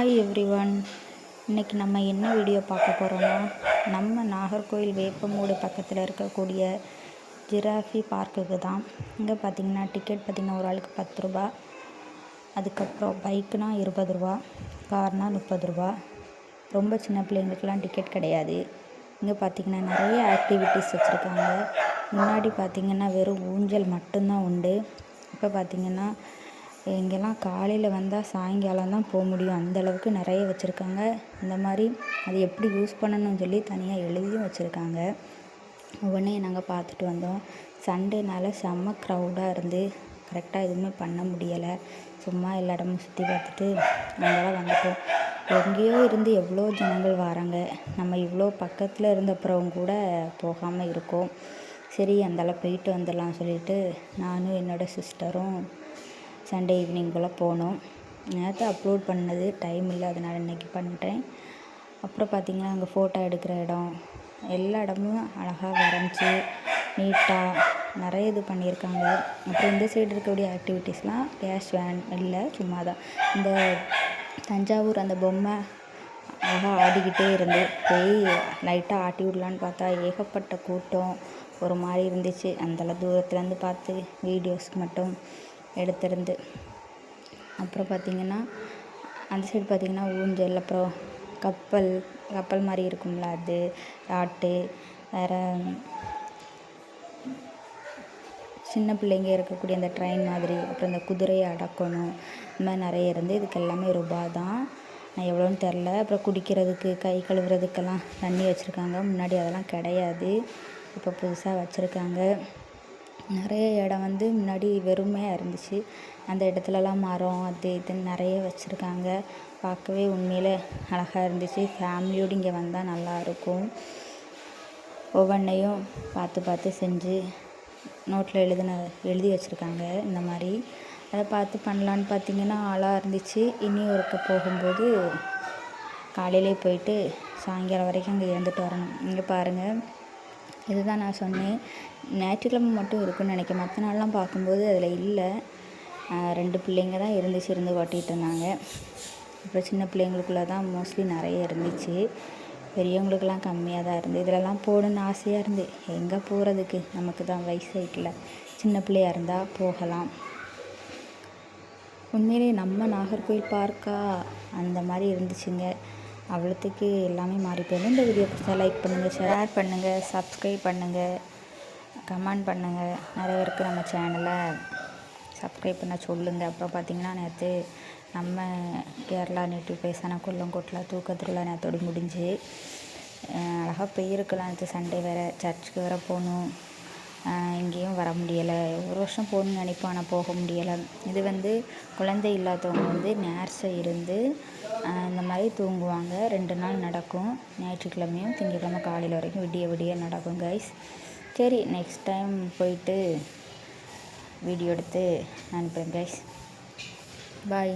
Hi everyone. இன்றைக்கி நம்ம என்ன வீடியோ பார்க்க போகிறோன்னா, நம்ம நாகர்கோவில் வேப்பமூடு பக்கத்தில் இருக்கக்கூடிய ஜிராஃபி பார்க்குக்கு தான். இங்கே பார்த்திங்கன்னா டிக்கெட் பார்த்திங்கன்னா ஒரு ஆளுக்கு 10 ரூபா, அதுக்கப்புறம் பைக்குனா 20 ரூபா, கார்னால் 30 ரூபா. ரொம்ப சின்ன பிள்ளைங்களுக்கெல்லாம் டிக்கெட் கிடையாது. இங்கே பார்த்திங்கன்னா நிறைய ஆக்டிவிட்டீஸ் வச்சுருக்காங்க. முன்னாடி பார்த்திங்கன்னா வெறும் ஊஞ்சல் மட்டும்தான் உண்டு. இப்போ பார்த்திங்கன்னா இங்கெல்லாம் காலையில் வந்தால் சாயங்காலம் தான் போக முடியும், அந்தளவுக்கு நிறைய வச்சுருக்காங்க. இந்த மாதிரி அது எப்படி யூஸ் பண்ணணும்னு சொல்லி தனியாக எழுதியும் வச்சுருக்காங்க. ஒவ்வொன்றையும் நாங்கள் பார்த்துட்டு வந்தோம். சண்டேனால செம்ம க்ரௌடாக இருந்து கரெக்டாக எதுவுமே பண்ண முடியலை. சும்மா எல்லா இடமும் சுற்றி பார்த்துட்டு அங்கெல்லாம் வந்துட்டோம். எங்கேயோ இருந்து எவ்வளோ ஜனங்கள் வராங்க. நம்ம இவ்வளோ பக்கத்தில் இருந்தப்புறம் கூட போகாமல் இருக்கோம். சரி அந்தளவு போயிட்டு வந்துடலாம் சொல்லிட்டு நானும் என்னோடய சிஸ்டரும் சண்டே ஈவினிங் போல் போனோம். நேற்று அப்லோட் பண்ணது டைம் இல்லை, அதனால் இன்றைக்கி பண்ணிட்டேன். அப்புறம் பார்த்திங்கன்னா அங்கே ஃபோட்டோ எடுக்கிற இடம், எல்லா இடமும் அழகாக வரைஞ்சி நீட்டாக நிறைய இது பண்ணியிருக்காங்க. அப்புறம் இந்த சைடு இருக்கக்கூடிய ஆக்டிவிட்டீஸ்லாம் கேஷ் வேன் இல்லை, சும்மா தான். இந்த தஞ்சாவூர் அந்த பொம்மை அழகாக ஆடிக்கிட்டே இருந்து போய் லைட்டாக ஆட்டி விடலான்னு பார்த்தா ஏகப்பட்ட கூட்டம் ஒரு மாதிரி இருந்துச்சு. அந்தளவு தூரத்துலேருந்து பார்த்து வீடியோஸ்க்கு மட்டும் எடுத்திருந்து. அப்புறம் பார்த்திங்கன்னா அந்த சைடு பார்த்திங்கன்னா ஊஞ்சல், அப்புறம் கப்பல் மாதிரி இருக்கும்ல, அது ராட்டு, வேறு சின்ன பிள்ளைங்க இருக்கக்கூடிய அந்த ட்ரெயின் மாதிரி, அப்புறம் இந்த குதிரையை அடக்கணும், இந்த மாதிரி நிறைய இருந்து. இதுக்கு எல்லாமே ரூபா தான், நான் எவ்வளோன்னு தெரில. அப்புறம் குடிக்கிறதுக்கு கை கழுவுறதுக்கெல்லாம் தண்ணி வச்சுருக்காங்க. முன்னாடி அதெல்லாம் கிடையாது, இப்போ புதுசாக வச்சுருக்காங்க. நிறைய இடம் முன்னாடி வெறுமையாக இருந்துச்சு. அந்த இடத்துலலாம் மரம் அது இதுன்னு நிறைய வச்சுருக்காங்க. பார்க்கவே உண்மையிலே அழகாக இருந்துச்சு. ஃபேமிலியோடு இங்கே வந்தால் நல்லாயிருக்கும். ஒவ்வொன்றையும் பார்த்து செஞ்சு நோட்டில் எழுதி வச்சுருக்காங்க. இந்த மாதிரி அதை பார்த்து பண்ணலான்னு பார்த்திங்கன்னா ஆளாக இருந்துச்சு. இனி ஒருக்க போகும்போது காலையிலே போயிட்டு சாயங்காலம் வரைக்கும் அங்கே இருந்துட்டு வரணும். இங்கே பாருங்கள், இதுதான் நான் சொன்னேன், ஞாயிற்றுக்கிழமை மட்டும் இருக்குன்னு நினைக்கிறேன். மற்ற நாள்லாம் பார்க்கும்போது அதில் இல்லை. 2 பிள்ளைங்க தான் இருந்து ஓட்டிகிட்டு இருந்தாங்க. அப்புறம் சின்ன பிள்ளைங்களுக்குள்ளே தான் மோஸ்ட்லி நிறைய இருந்துச்சு, பெரியவங்களுக்கெல்லாம் கம்மியாக தான் இருந்து. இதிலலாம் போகணுன்னு ஆசையாக இருந்து எங்கே போகிறதுக்கு, நமக்கு தான் வயசாயிக்கல. சின்ன பிள்ளையாக இருந்தால் போகலாம். உண்மையிலே நம்ம நாகர்கோவில் பார்க்கா அந்த மாதிரி இருந்துச்சுங்க. அவ்வளோத்துக்கு எல்லாமே மாறி போயிடும். இந்த வீடியோ பிடிச்சா லைக் பண்ணுங்கள், ஷேர் பண்ணுங்கள், சப்ஸ்கிரைப் பண்ணுங்கள், கமெண்ட் பண்ணுங்கள். நிறைய பேருக்கு நம்ம சேனலை சப்ஸ்கிரைப் பண்ண சொல்லுங்கள். அப்புறம் பார்த்திங்கன்னா நேற்று நம்ம கேரளா நேட்டிவ் பேசான கொல்லங்கோட்டில் தூக்கத்தில் நேற்றோடு முடிஞ்சு அழகாக போயிருக்கலாம். நேற்று சண்டே வேறு, சர்ச்சுக்கு வேறு போகணும். இங்கேயும் வர முடியலை. ஒரு வருஷம் போகணுன்னு நினைப்போம், ஆனால் போக முடியலை. இது குழந்தை இல்லாதவங்க நேர்ஸை இருந்து இந்த மாதிரி தூங்குவாங்க. 2 நாள் நடக்கும், ஞாயிற்றுக்கிழமையும் திங்கட்கிழமை காலையில் வரைக்கும் விடிய நடக்கும் கைஸ். சரி, நெக்ஸ்ட் டைம் போயிட்டு வீடியோ எடுத்து அனுப்புகிறேன் கைஸ். பாய்.